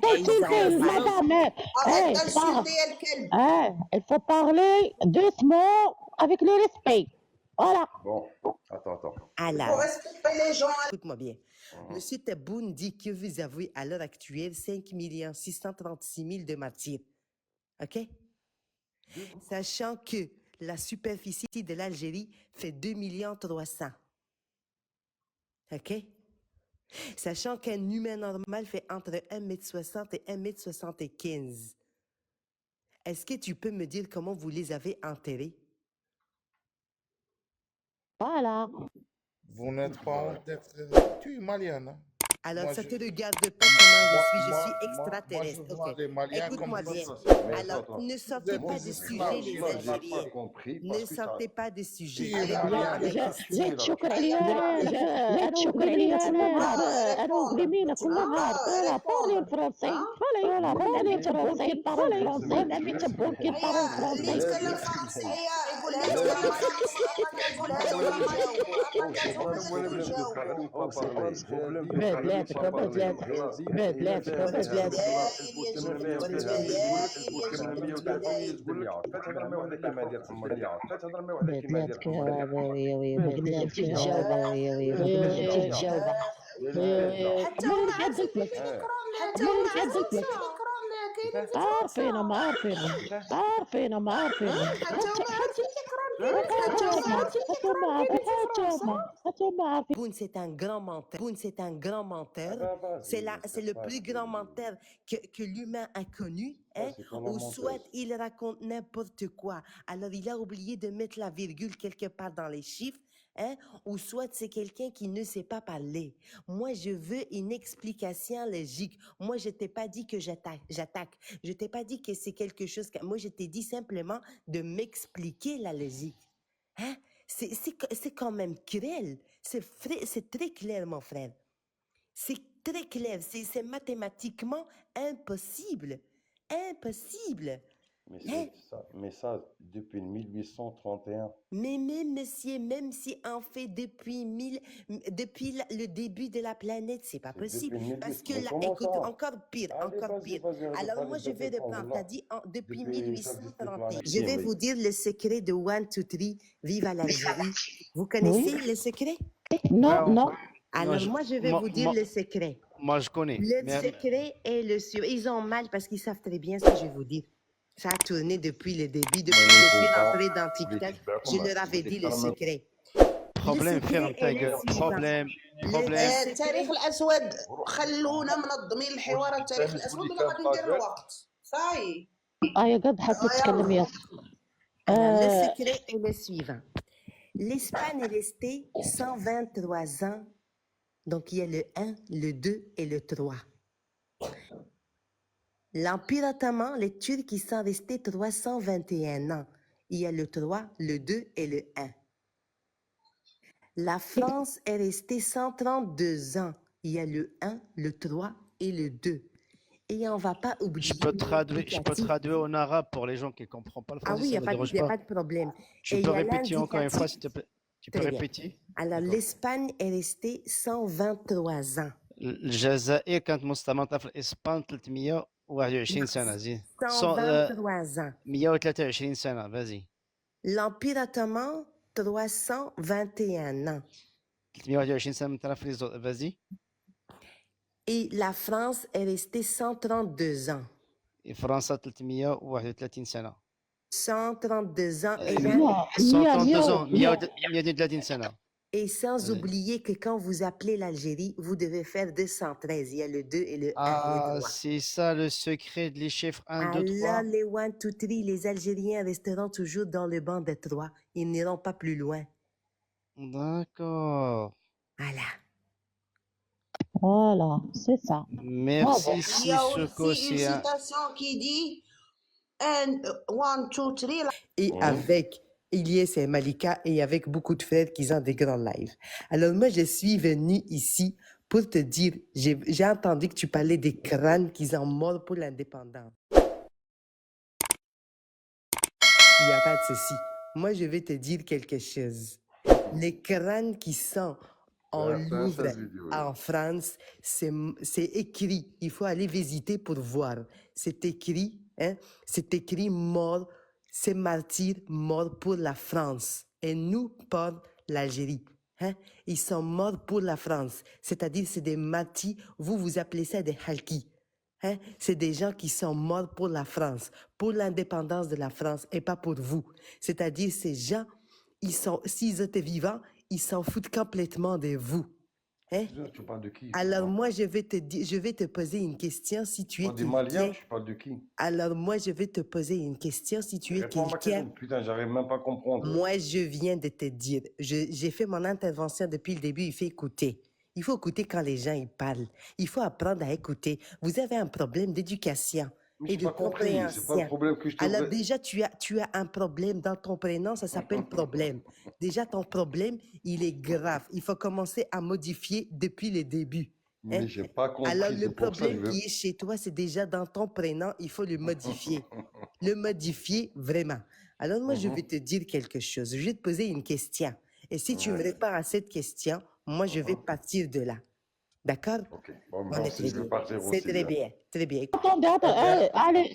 d'insulter, madame. Arrête Hey, d'insulter El-Kelb. il faut parler doucement avec le respect. Voilà. Bon, attends. Il faut Alors, respecter les gens. écoute-moi bien. Monsieur Tebboune dit que vous avez à l'heure actuelle 5 636 000 de martyrs. OK? Sachant que la superficie de l'Algérie fait 2 300 000. OK? Sachant qu'un humain normal fait entre 1,60 m et 1,75 m. Est-ce que tu peux me dire comment vous les avez enterrés? Voilà. Vous n'êtes pas honte d'être... Tu es malienne, hein? Alors, Moi, ça je- te regarde pas comment je suis. Je moi- suis moi, extraterrestre. je vois OK. les Maliens comme Écoute-moi vous. bien. Mais Alors, attends. ne sortez Moi, pas je de suis sujet, là, les je J'ai pas Algériens. compris Ne parce que ça... sortez pas de sujet. Si, Allez, Marianne, viens avec Marianne, ici. زيت شكرا انا وقريبين انا وقريبين كلنا نعرف بارلي الفرنسي فوالا بارلي الفرنسي بارل الفرنسي نبي تبون كي بارل اللي الفرنسي يتكلم فرنسية يقول لها يتكلم فرنسية يقول لها وما بلادكم بلادكم بلادك بلادك تتجاوب تتجاوب حتى هما عارفين كيف يذكرون حتى هما عارفين كيف يذكرون كاينين في عارفينهم فرنسا عارفينهم حتى هما عارفين يذكرون حتى هما عارفين يذكرون كاينين في فرنسا Boone, c'est un grand menteur. Boone, c'est un grand menteur. C'est le plus grand menteur que l'humain a connu. Hein? Ou soit il raconte n'importe quoi. Alors, il a oublié de mettre la virgule quelque part dans les chiffres. Hein? Ou soit c'est quelqu'un qui ne sait pas parler. Moi, je veux une explication logique. Moi, je t'ai pas dit que j'attaque. Je t'ai pas dit que c'est quelque chose que... Moi, je t'ai dit simplement de m'expliquer la logique. Hein? C'est quand même cruel. C'est très clair, mon frère. C'est très clair. C'est mathématiquement impossible. Impossible. Mais ça, depuis 1831. Mais même, monsieur, même si on fait depuis le début de la planète, c'est pas possible. Parce que là, écoute, encore pire, encore pire. Alors moi, je vais reprendre. T'as dit depuis 1831. Je vais vous dire le secret de 1, 2, 3, vive à l'Algérie. Vous connaissez le secret? non Alors moi, je vais vous dire le secret. Moi, je connais. Le secret est le suivant. Ils ont mal parce qu'ils savent très bien ce que je vais vous dire. Ça a tourné depuis le début, depuis que je suis rentrée dans TikTok. Je leur avais dit le secret. Problème, ferme ta gueule. Problème. التاريخ الأسود خلونا منظمين الحوار التاريخ الأسود ولا غادي ندير الوقت صاي قد حتى تتكلم يا Alors, le secret est le suivant. L'Espagne est restée 123 ans. Donc, il y a le 1, le 2 et le 3. L'Empire ottoman, les Turcs, ils sont restés 321 ans. Il y a le 3, le 2 et le 1. La France est restée 132 ans. Il y a le 1, le 3 et le 2. Et on ne va pas oublier... Je peux traduire en arabe pour les gens qui ne comprennent pas le français. Ah oui, il n'y a pas de problème. Tu peux répéter encore une fois, s'il te plaît? Tu peux répéter? Alors, l'Espagne est restée 123 ans. الجزائر كانت مستعمرة في الإسبان 321 سنة زين 123 ans. 123 سنة vas-y. L'Empire ottoman, 321 ans. 321 سنة من طرف vas-y. Et la France est restée 132 ans. فرنسا 331 سنة. 132 ans et 132 ans 132 سنة. Et sans oublier que quand vous appelez l'Algérie, vous devez faire 213. Il y a le 2 et le 1 et le 3. C'est ça le secret des chiffres 1, 2, 3. Alors, les 1, 2, 3, les Algériens resteront toujours dans le banc de 3. Ils n'iront pas plus loin. D'accord. Voilà, c'est ça. Merci, Il y a Sissoko. aussi une citation qui dit 1, 2, 3. Et avec Ilyes et Malika et avec beaucoup de frères qui ont des grands lives. Alors moi, je suis venue ici pour te dire, j'ai entendu que tu parlais des crânes qui sont morts pour l'indépendance. Il n'y a pas de ceci. Moi, je vais te dire quelque chose. Les crânes qui sont On Ouais, c'est un l'ouvre 16 vidéo. oui. en France, c'est écrit. Il faut aller visiter pour voir. C'est écrit, hein? C'est écrit mort, c'est martyrs morts pour la France et nous pour l'Algérie. Hein? Ils sont morts pour la France. C'est-à-dire, c'est des martyrs. Vous, vous appelez ça des halkis. Hein? C'est des gens qui sont morts pour la France, pour l'indépendance de la France et pas pour vous. C'est-à-dire, ces gens, s'ils étaient vivants, ils s'en foutent complètement de vous. Hein? Tu parles de qui? Alors moi, je vais te poser une question si tu es Des Maliens, quelqu'un. tu parles de qui? Alors moi, je vais te poser une question si tu es Réponds à ma quelqu'un. question. Putain, j'arrive même pas à comprendre. Moi, je viens de te dire, j'ai fait mon intervention depuis le début, il faut écouter. Il faut écouter quand les gens ils parlent. Il faut apprendre à écouter. Vous avez un problème d'éducation Mais et j'ai de pas compris. C'est pas le compréhension. problème que je te Alors déjà, tu as un problème dans ton prénom, ça s'appelle problème. Déjà, ton problème, il est grave. Il faut commencer à modifier depuis le début. Hein? Mais j'ai pas compris. Alors, le C'est pour ça que je problème veux. qui est chez toi, c'est déjà dans ton prénom, il faut le modifier. Le modifier vraiment. Alors, moi, je vais te dire quelque chose. Je vais te poser une question. Et si tu me Ouais. réponds à cette question, moi, je vais partir de là. D'accord? Ok. Bon, On moi est aussi, très je vais bien. partir C'est aussi. très hein. bien. Très bien. Attendez, allez,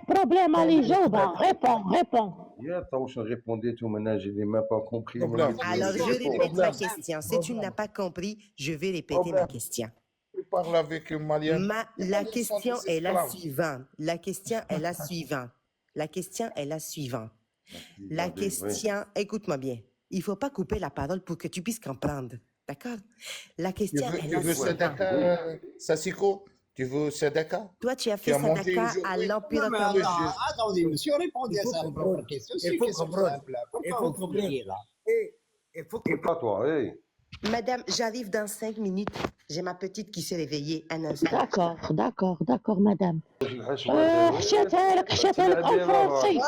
problème, allez, Joba, réponds. يا تو شنو répondais tout maintenant, je n'ai même pas compris. Problème. Alors, je Problème. répète ma question. Si tu n'as pas compris, je vais répéter ma Problème. question. Tu parles avec un Malien. La question est la esclaves. suivante. La question est la suivante. La question est la suivante. La Oui. question, écoute-moi bien. Il ne faut pas couper la parole pour que tu puisses comprendre. D'accord? La question est Tu la veux suivante. Sadaka, Sassiko? Tu veux Sadaka? Toi, tu as Tu fait as mangé Sadaka à aujourd'hui? l'Empire Non, mais ottoman. attendez, monsieur, répondez à sa propre question. C'est une question simple. Pourquoi vous criez là? Pas toi, hey. Madame, j'arrive dans 5 minutes. J'ai ma petite qui s'est réveillée. Un instant. d'accord, madame. حشيتها لك الفرنسي.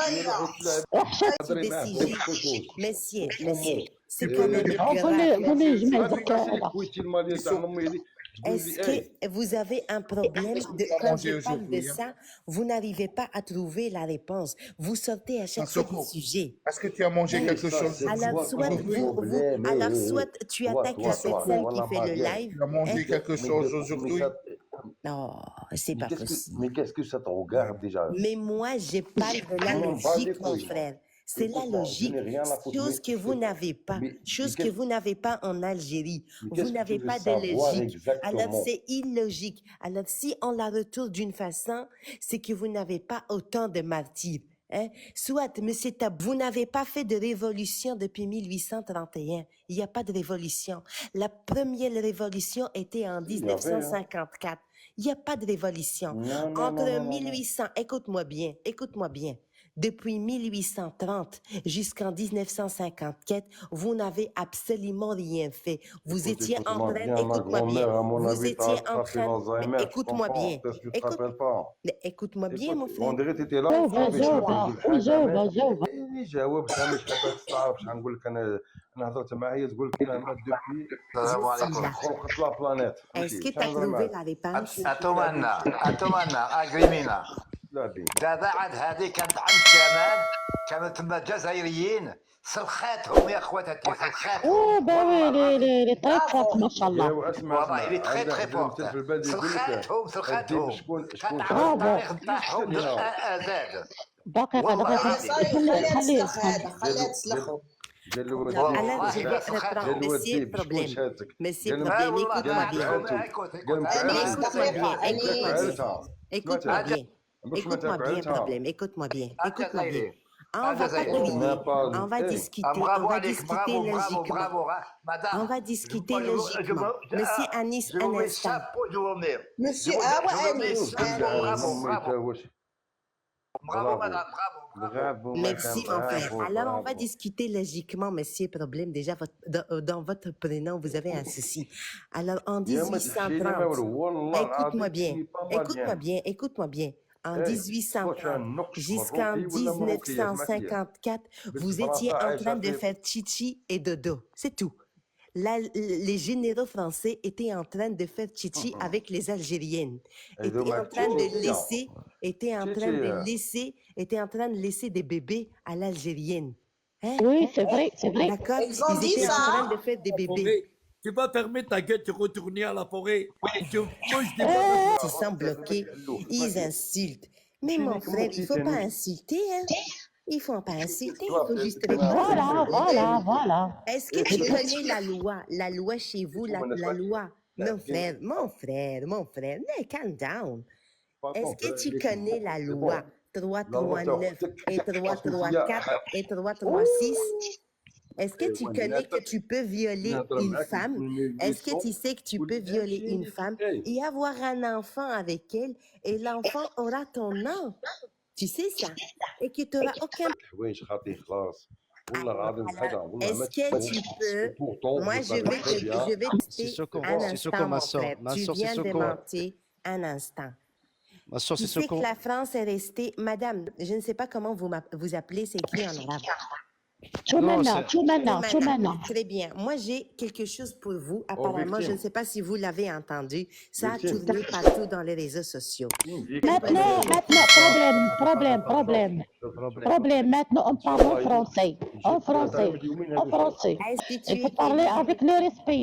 Tu décides. Messieurs, c'est Tu quand peux même nous dire grave. قولي جمع هذيك ديك ماشي الكويتي المالي تاع امي هذيك تقول Est-ce لي اي que vous avez un problème de, tu as quand mangé je parle de aujourd'hui, hein? ça, vous n'arrivez pas à trouver la réponse. Vous sortez à chaque fois des Sassiko, sujets. est-ce que tu as mangé quelque ça, chose c'est Alors, toi soit ton aujourd'hui? problème, alors, soit tu toi, attaques toi, la toi, personne qui voilà, fait le Marianne. live. Tu as mangé Hein? quelque chose aujourd'hui? Non, c'est pas possible. Mais qu'est-ce que ça te regarde déjà? Mais moi, je parle de la Je m'en bats les logique, mon couilles, moi. frère. C'est la Écoute-moi, je logique, n'ai rien à foutre, chose mais que vous n'avez pas, mais chose que qu'est-ce vous n'avez pas en Algérie. mais Vous qu'est-ce que tu n'avez veux pas de savoir logique. Alors, exactement? c'est illogique. Alors, si on la retourne d'une façon, c'est que vous n'avez pas autant de martyrs. Hein? Soit, monsieur Tab, vous n'avez pas fait de révolution depuis 1831. Il n'y a pas de révolution. La première révolution était en Il y avait, hein. 1954. Il n'y a pas de révolution. Non, Entre 1800, écoute-moi bien. Depuis 1830 jusqu'en 1954, vous n'avez absolument rien fait. Vous étiez en Écoute-moi train, bien, ma écoute-moi bien, grand-mère, à mon vous avis, t'as étiez en attrapé train, l'Alzheimer, mais tu écoute-moi comprends? bien, Peut-être que tu te écoute, rappelles pas. mais écoute-moi bien, mon Écoute, frère. on dirait que t'étais là. جاوبها اللي جاوبتها مش حابة تعرف شحال نقول لك انا هضرت معها هي تقول لك انا دوبي السلام عليكم. خلقت لا بلانيت Est-ce que فهمتي tu as شحال نهضر trouvé معاك la réponse? أتمنى أجريمينا لاعبين دابا عاد هذه كانت عند كمال كانوا تما جزائريين سلخاتهم يا خواتاتي سلخاتهم لي طريقتك ما شاء الله. جاو اسمع والله اللي تخي عندنا تخي حدا مثل في البلد يقول لك سلخاتهم الدين سلخاتهم شكون كتعرف برافو. الطريق نتاعهم دقيقة زاد هي صاير خليها خليه تسلخ هذا خليها تسلخ. قال له Non, ودي alors je vais والله reprendre. قال له Monsieur ودي شكون problème. شهادتك Monsieur قال له problème, والله écoute-moi bien. فعلته écoute قال له أنيس Écoute-moi bien, دقيقة écoute-moi أنيس. bien. فعلتها Écoute-moi bien. باش ما Écoute-moi bien, تعقلتها problème. Écoute-moi bien. Écoute-moi bien. الجزائري On va pas الجزائري crier. On va Eh, discuter. On برافو va عليك discuter برافو برافو logiquement. برافو مدام On va discuter logiquement. Monsieur Anis, Je vous un mets instant. chapeau de vos mères. مسيو Je vous mets أنيس chapeau, أنيس. bravo, bravo. واش Bravo, madame, bravo, bravo. برافو Merci, mon frère. برافو Alors, on va برافو discuter logiquement, monsieur problème. Déjà, dans votre prénom, vous avez un souci. Alors, en يا ما تحشيني ما 1830, والو والله écoute-moi العظيم bien, تيني با écoute-moi ماليان bien, écoute-moi bien. En اي 1830 كان نقش jusqu'en مروكي ولا مروكيه اسمع فيا 1954, بنت vous étiez فرنسا en train عايشه de في faire chichi et dodo. C'est tout. Là, les généraux français étaient en train de faire chichi avec les Algériennes. Étaient en train de laisser, étaient en train de laisser des bébés à l'algérienne. Hein? Oui, c'est vrai. D'accord? Ils ont Ils dit étaient en ça. train de faire des bébés. Tu vas fermer ta gueule, tu retourner à la forêt. Tu manges des Ils sont bloqués, ils insultent. Mais mon frère, il faut pas insulter, hein. Il faut pas insulter, il faut juste répondre. Voilà. Est-ce que tu connais la loi? La loi chez vous, la loi. Mon frère, mais calm down. Est-ce que tu connais la loi 339 et 334 et 336? Est-ce que tu connais que tu peux violer une femme? Est-ce que tu sais que tu peux violer une femme et avoir un enfant avec elle et l'enfant aura ton nom? Tu sais ça? Et que tu n'auras aucun... Est-ce que tu peux... Moi, je vais tester un instant, mon frère. Tu viens de mentir un instant. Tu sais que la France est restée... Madame, je ne sais pas comment vous appelez, c'est écrit en arabe. Choumana. Très bien. Moi, j'ai quelque chose pour vous. Apparemment, je ne sais pas si vous l'avez entendu. Ça a tourné partout dans les réseaux sociaux. Maintenant, problème. Maintenant, on parle en français. Est-ce que tu Il faut parler avec le respect.